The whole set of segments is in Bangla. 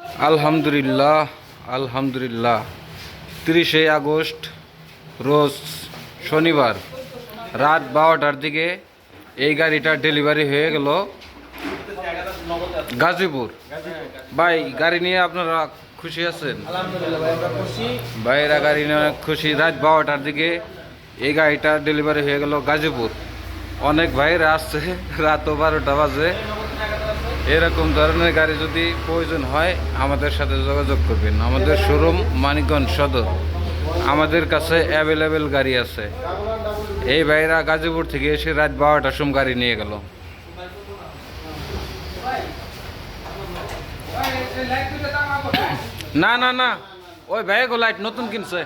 আলহামদুলিল্লাহ আলহামদুলিল্লাহ 30শে আগস্ট রোজ শনিবার রাত 12টার দিকে এই গাড়িটা ডেলিভারি হয়ে গেল গাজীপুর। ভাই গাড়ি নিয়ে আপনারা খুশি আছেন? ভাইরা গাড়ি নিয়ে অনেক খুশি। রাত 12টার দিকে এই গাড়িটা ডেলিভারি হয়ে গেল গাজীপুর। অনেক ভাইরা আসছে, রাত 12টা বাজে। এরকম ধরনের গাড়ি যদি প্রয়োজন হয় আমাদের সাথে যোগাযোগ করবেন। আমাদের শোরুম মানিকগঞ্জ সদর, আমাদের কাছে অ্যাভেলেবেল গাড়ি আছে। এই ভাইরা গাজীপুর থেকে এসে রাত 12টার সময় গাড়ি নিয়ে গেল। না না না, ওই ভাইগো লাইট নতুন কিনছে।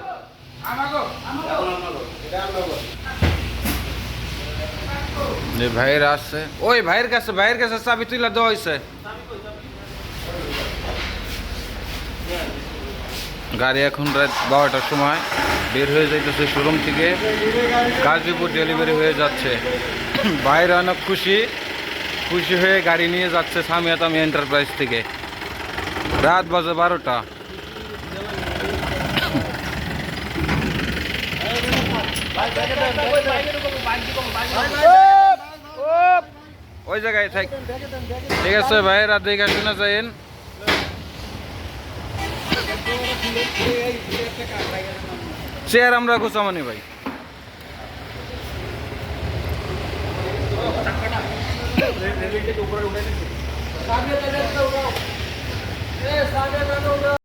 যে ভাইয়েরা আসছে, ওই ভাইয়ের কাছে চাবি তুলে দেওয়া হয়েছে। গাড়ি এখন রাত 12টার সময় বের হয়ে যাইতেছে শোরুম থেকে, গাজীপুর ডেলিভারি হয়ে যাচ্ছে। ভাইরা অনেক খুশি হয়ে গাড়ি নিয়ে যাচ্ছে সামিয়াতামি এন্টারপ্রাইজ থেকে। রাত বাজে 12টা। ওই জায়গায় থাক, ঠিক আছে ভাই, রাত দেখে শুনে যাইন। চেয়ার আমরা গোছামানি ভাই।